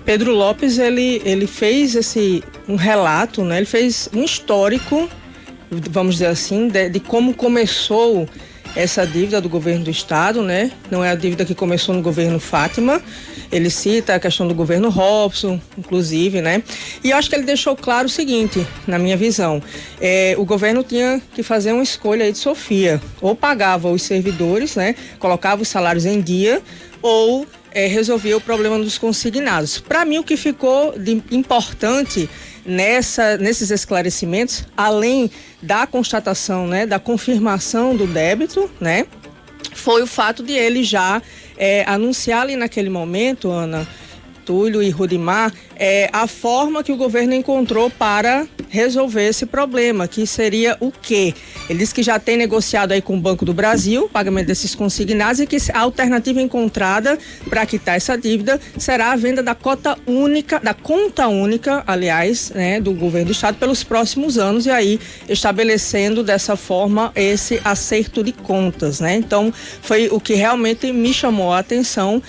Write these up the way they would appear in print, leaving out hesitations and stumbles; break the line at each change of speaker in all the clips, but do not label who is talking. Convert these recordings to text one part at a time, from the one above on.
Pedro Lopes, ele fez um relato, né? Ele fez um histórico, vamos dizer assim, de como começou essa dívida do governo do estado, né? Não é a dívida que começou no governo Fátima. Ele cita a questão do governo Robson, inclusive, né? E eu acho que ele deixou claro o seguinte, na minha visão, o governo tinha que fazer uma escolha aí de Sofia, ou pagava os servidores, né? Colocava os salários em dia, ou resolvia o problema dos consignados. Para mim, o que ficou de importante nesses esclarecimentos, além da constatação, né, da confirmação do débito, né, foi o fato de ele já anunciar ali naquele momento, Ana, Túlio e Rudimar, a forma que o governo encontrou para resolver esse problema, que seria o quê? Ele disse que já tem negociado aí com o Banco do Brasil o pagamento desses consignados e que a alternativa encontrada para quitar essa dívida será a venda da conta única, aliás, né, do governo do estado pelos próximos anos, e aí estabelecendo dessa forma esse acerto de contas, né? Então, foi o que realmente me chamou a atenção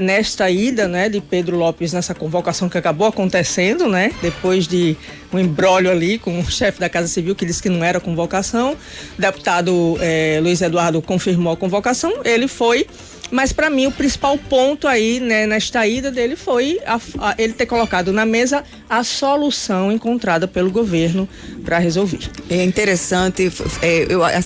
nesta ida, né, de Pedro Lopes nessa convocação que acabou acontecendo, né? Depois de um imbróglio ali com o chefe da Casa Civil que disse que não era convocação. O deputado Luiz Eduardo confirmou a convocação, ele foi, mas para mim o principal ponto aí, né, nesta ida dele foi ele ter colocado na mesa a solução encontrada pelo governo para resolver.
É interessante,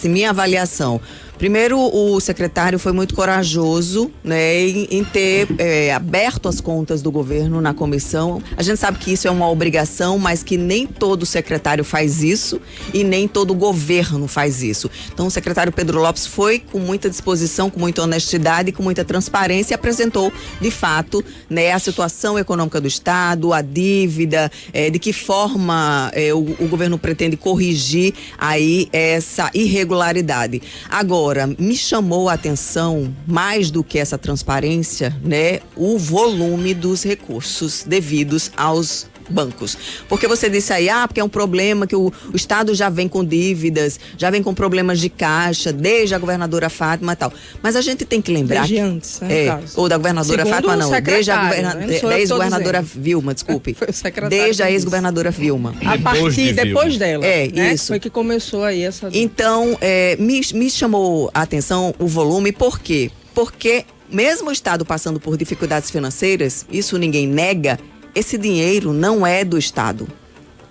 minha avaliação. Primeiro, o secretário foi muito corajoso, né, em ter aberto as contas do governo na comissão. A gente sabe que isso é uma obrigação, mas que nem todo secretário faz isso e nem todo governo faz isso. Então, o secretário Pedro Lopes foi com muita disposição, com muita honestidade e com muita transparência e apresentou, de fato, né, a situação econômica do estado, a dívida, de que forma o governo pretende corrigir aí essa irregularidade. Agora, me chamou a atenção, mais do que essa transparência, né, o volume dos recursos devidos aos bancos. Porque você disse aí, porque é um problema que o estado já vem com dívidas, já vem com problemas de caixa, desde a governadora Fátima e tal. Mas a gente tem que lembrar...
Desde antes, né, no caso.
Ou da governadora
Segundo
Fátima, não. Desde a ex-governadora
dizendo.
Vilma, desculpe.
Foi o secretário.
Desde a ex-governadora Vilma.
A partir depois dela. Né?
Isso.
Foi que começou aí essa...
Então, me chamou a atenção o volume, por quê? Porque mesmo o estado passando por dificuldades financeiras, isso ninguém nega, esse dinheiro não é do estado.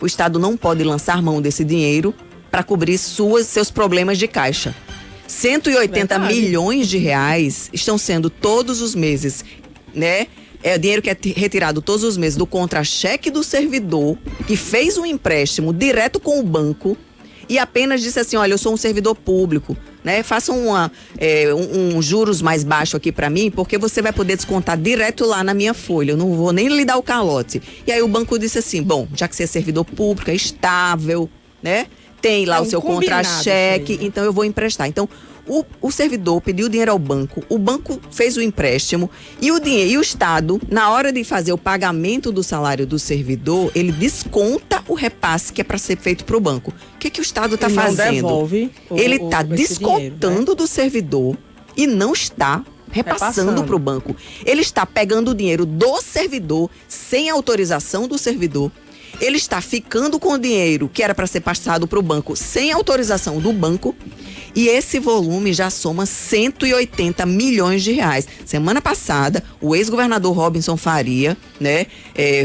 O estado não pode lançar mão desse dinheiro para cobrir seus problemas de caixa. 180 milhões de reais estão sendo todos os meses, né? É dinheiro que é retirado todos os meses do contra-cheque do servidor que fez um empréstimo direto com o banco e apenas disse assim, olha, eu sou um servidor público, né? Faça um juros mais baixo aqui para mim, porque você vai poder descontar direto lá na minha folha, eu não vou nem lhe dar o calote. E aí o banco disse assim, bom, já que você é servidor público, é estável, né? Tem lá o seu contra-cheque, então eu vou emprestar. Então, o servidor pediu dinheiro ao banco, o banco fez o empréstimo e o Estado, na hora de fazer o pagamento do salário do servidor, ele desconta o repasse que é para ser feito para o banco. O que o Estado está fazendo?
Devolve
ele está descontando dinheiro, né, do servidor e não está repassando para o banco. Ele está pegando o dinheiro do servidor sem autorização do servidor. Ele está ficando com o dinheiro que era para ser passado para o banco sem autorização do banco. E esse volume já soma 180 milhões de reais. Semana passada, o ex-governador Robinson Faria, né,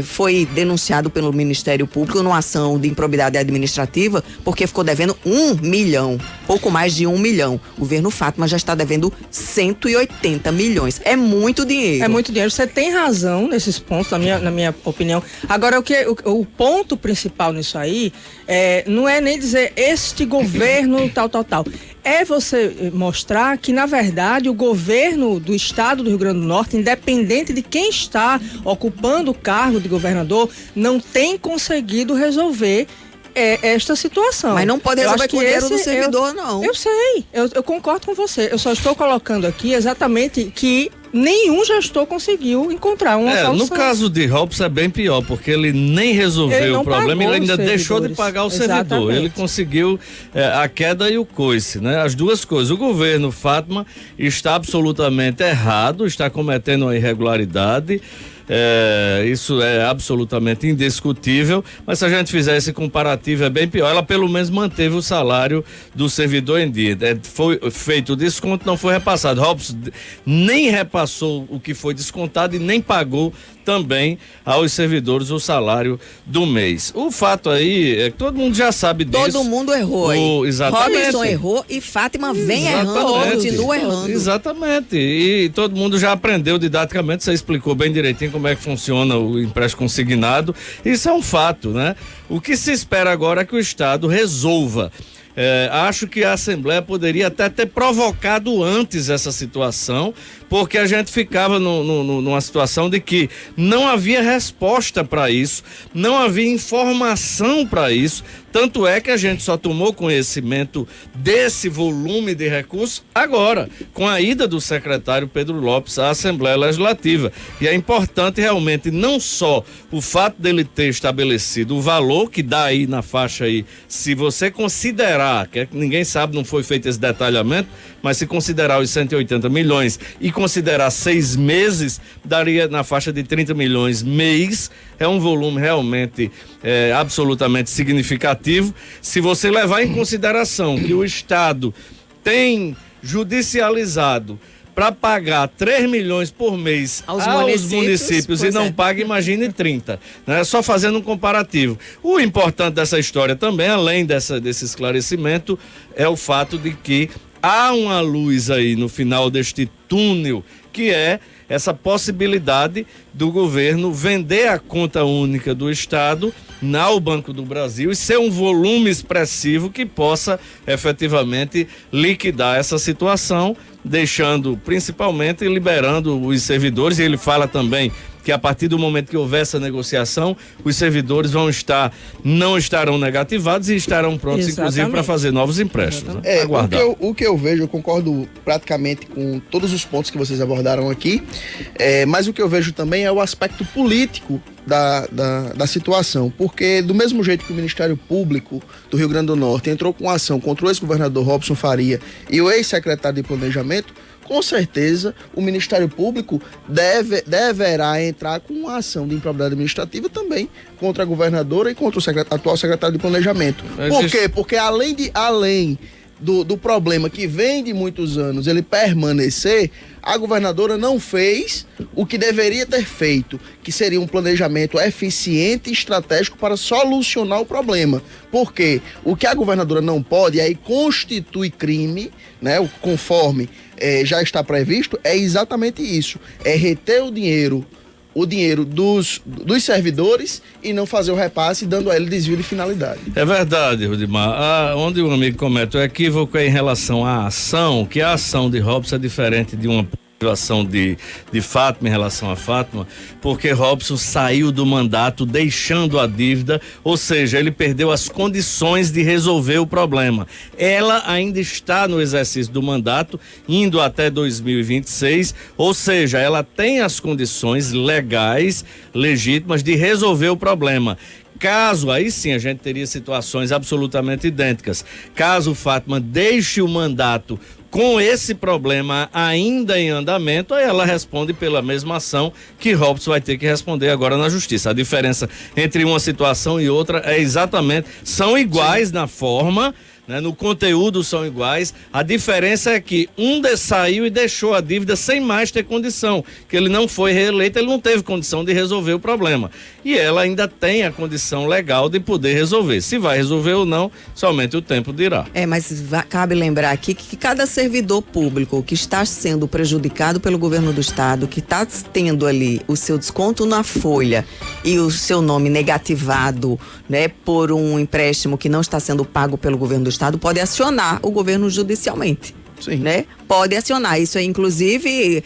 foi denunciado pelo Ministério Público numa ação de improbidade administrativa, porque ficou devendo 1 milhão, pouco mais de 1 milhão. O governo Fátima já está devendo 180 milhões. É muito dinheiro.
É muito dinheiro. Você tem razão nesses pontos, na minha opinião. Agora, o ponto principal nisso aí não é nem dizer este governo tal. É você mostrar que, na verdade, o governo do estado do Rio Grande do Norte, independente de quem está ocupando o cargo de governador, não tem conseguido resolver esta situação.
Mas não pode resolver com o dinheiro do servidor, não.
Eu sei, eu concordo com você. Eu só estou colocando aqui exatamente que nenhum gestor conseguiu encontrar uma solução.
No caso de Robson é bem pior, porque ele nem resolveu o problema, ele ainda deixou de pagar o servidor. Ele conseguiu a queda e o coice, né? As duas coisas. O governo Fátima está absolutamente errado, está cometendo uma irregularidade. Isso é absolutamente indiscutível, mas se a gente fizer esse comparativo é bem pior. Ela pelo menos manteve o salário do servidor em dia. Foi feito o desconto, não foi repassado. Robson nem repassou o que foi descontado e nem pagou também aos servidores o salário do mês. O fato aí é que todo mundo já sabe disso.
Todo mundo errou aí.
Exatamente.
Robson errou e Fátima vem errando, continua errando.
Exatamente. E todo mundo já aprendeu didaticamente, você explicou bem direitinho como é que funciona o empréstimo consignado. Isso é um fato, né? O que se espera agora é que o Estado resolva. Acho que a Assembleia poderia até ter provocado antes essa situação, porque a gente ficava numa situação de que não havia resposta para isso, não havia informação para isso. Tanto é que a gente só tomou conhecimento desse volume de recursos agora, com a ida do secretário Pedro Lopes à Assembleia Legislativa. E é importante realmente não só o fato dele ter estabelecido o valor que dá aí na faixa aí, se você considerar, que ninguém sabe, não foi feito esse detalhamento, mas se considerar os 180 milhões e considerar 6 meses, daria na faixa de 30 milhões mês. É um volume realmente absolutamente significativo. Se você levar em consideração que o Estado tem judicializado para pagar 3 milhões por mês aos municípios e não paga, imagine 30, né? Só fazendo um comparativo. O importante dessa história também, além desse esclarecimento, é o fato de que há uma luz aí no final deste túnel, que é essa possibilidade do governo vender a conta única do Estado ao Banco do Brasil e ser um volume expressivo que possa efetivamente liquidar essa situação, deixando principalmente liberando os servidores. E ele fala também que a partir do momento que houver essa negociação, os servidores não estarão negativados e estarão prontos, inclusive, para fazer novos empréstimos. Né?
O que eu vejo, eu concordo praticamente com todos os pontos que vocês abordaram aqui, mas o que eu vejo também é o aspecto político da situação, porque do mesmo jeito que o Ministério Público do Rio Grande do Norte entrou com ação contra o ex-governador Robson Faria e o ex-secretário de Planejamento, com certeza o Ministério Público deverá entrar com uma ação de improbidade administrativa também contra a governadora e contra o atual secretário de Planejamento. Por quê? Porque além do problema que vem de muitos anos ele permanecer, a governadora não fez o que deveria ter feito, que seria um planejamento eficiente e estratégico para solucionar o problema. Porque o que a governadora não pode, e aí constitui crime, né, conforme já está previsto, é exatamente isso, é reter o dinheiro dos servidores e não fazer o repasse, dando a ele desvio de finalidade.
É verdade, Rudimar. Onde o amigo comete o equívoco é em relação à ação, que a ação de Robson é diferente de uma ação de Fátima em relação a Fátima, porque Robson saiu do mandato deixando a dívida, ou seja, ele perdeu as condições de resolver o problema. Ela ainda está no exercício do mandato, indo até 2026, ou seja, ela tem as condições legais, legítimas de resolver o problema. Caso, aí sim a gente teria situações absolutamente idênticas. Caso Fátima deixe o mandato com esse problema ainda em andamento, aí ela responde pela mesma ação que Robson vai ter que responder agora na justiça. A diferença entre uma situação e outra é exatamente, são iguais na forma, né, no conteúdo são iguais, a diferença é que saiu e deixou a dívida sem mais ter condição, que ele não foi reeleito, ele não teve condição de resolver o problema, e ela ainda tem a condição legal de poder resolver. Se vai resolver ou não, somente o tempo dirá.
Mas cabe lembrar aqui que cada servidor público que está sendo prejudicado pelo governo do estado, que está tendo ali o seu desconto na folha e o seu nome negativado, né, por um empréstimo que não está sendo pago pelo governo do estado, pode acionar o governo judicialmente. Sim. Né? Pode acionar. Isso é inclusive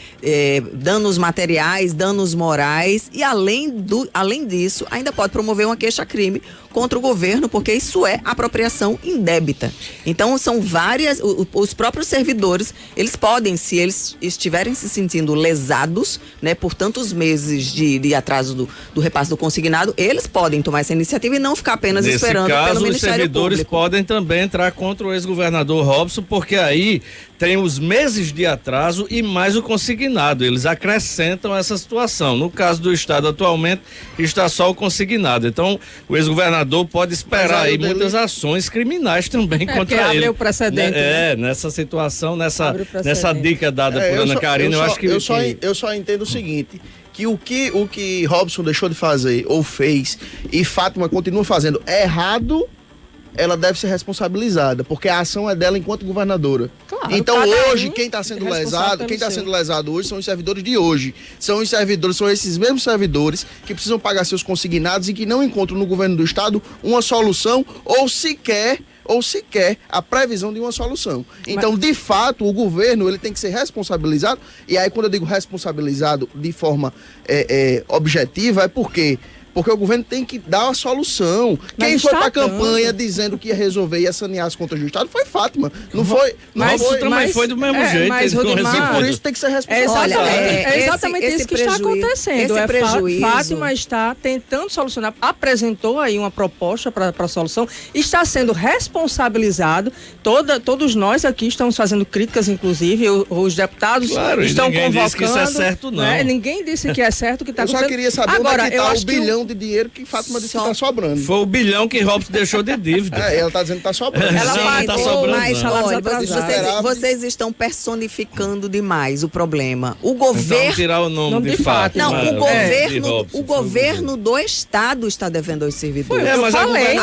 danos materiais, danos morais e além disso, ainda pode promover uma queixa-crime contra o governo, porque isso é apropriação indébita. Então são várias, os próprios servidores, eles podem, se eles estiverem se sentindo lesados, né, por tantos meses de atraso do repasse do consignado, eles podem tomar essa iniciativa e não ficar apenas esperando pelo Ministério Público.
Os servidores podem também entrar contra o ex-governador Robson, porque aí tem os meses de atraso e mais o consignado. Eles acrescentam essa situação. No caso do Estado, atualmente, está só o consignado. Então, o ex-governador pode esperar aí muitas ações criminais também contra ele.
Abre o precedente.
Nessa situação, nessa dica dada por Ana Karina, eu acho que...
Eu só entendo o seguinte, que o que Robson deixou de fazer ou fez e Fátima continua fazendo errado, ela deve ser responsabilizada, porque a ação é dela enquanto governadora. Claro, então hoje, quem está sendo lesado hoje são os servidores de hoje. São esses mesmos servidores que precisam pagar seus consignados e que não encontram no governo do estado uma solução ou sequer a previsão de uma solução. Então, de fato, o governo ele tem que ser responsabilizado, e aí quando eu digo responsabilizado de forma objetiva, é porque o governo tem que dar uma solução. Quem foi pra campanha dizendo que ia resolver, ia sanear as contas do Estado foi Fátima. Não foi.
Mas também foi do mesmo jeito.
Mas,
por isso tem que ser responsável.
É exatamente isso que está acontecendo. Fátima está tentando solucionar, apresentou aí uma proposta para a solução, está sendo responsabilizado. Todos nós aqui estamos fazendo críticas, inclusive, os deputados estão convocando. Ninguém disse que isso é certo, não. Ninguém disse que é certo o que está acontecendo.
Eu só queria saber onde é que está o bilhão de dinheiro que Fátima disse que tá sobrando.
Foi o bilhão que Robson deixou de dívida.
Ela tá dizendo que tá sobrando.
Ela pagou,
tá sobrando,
mas
vocês estão personificando demais o problema. O governo...
Vamos tirar o nome de Fátima.
Não, o governo do estado está devendo aos servidores.
Mas eu falei.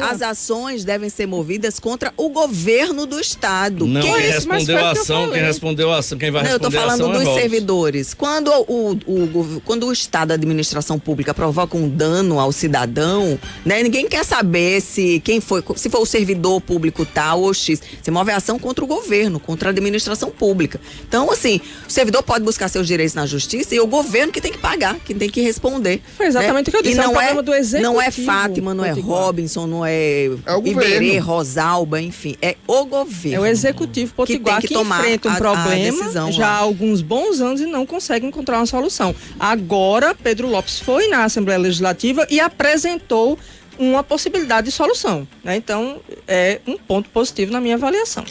As ações devem ser movidas contra o governo do estado.
Não, quem respondeu a ação, quem vai responder a ação
eu tô falando dos servidores. Quando o estado, a administração pública provoca um dano ao cidadão, né? Ninguém quer saber se foi o servidor público tal ou X. Você move a ação contra o governo, contra a administração pública. Então, assim, o servidor pode buscar seus direitos na justiça e o governo que tem que pagar, que tem que responder.
Foi exatamente o que eu disse.
E não é Fátima, não é Robinson, não é Iberê, Rosalba, enfim, é o governo.
É o executivo potiguar que enfrenta um problema já há alguns bons anos e não consegue encontrar uma solução. Agora, Pedro Lopes foi na Assembleia Legislativa e apresentou uma possibilidade de solução, né? Então, é um ponto positivo na minha avaliação.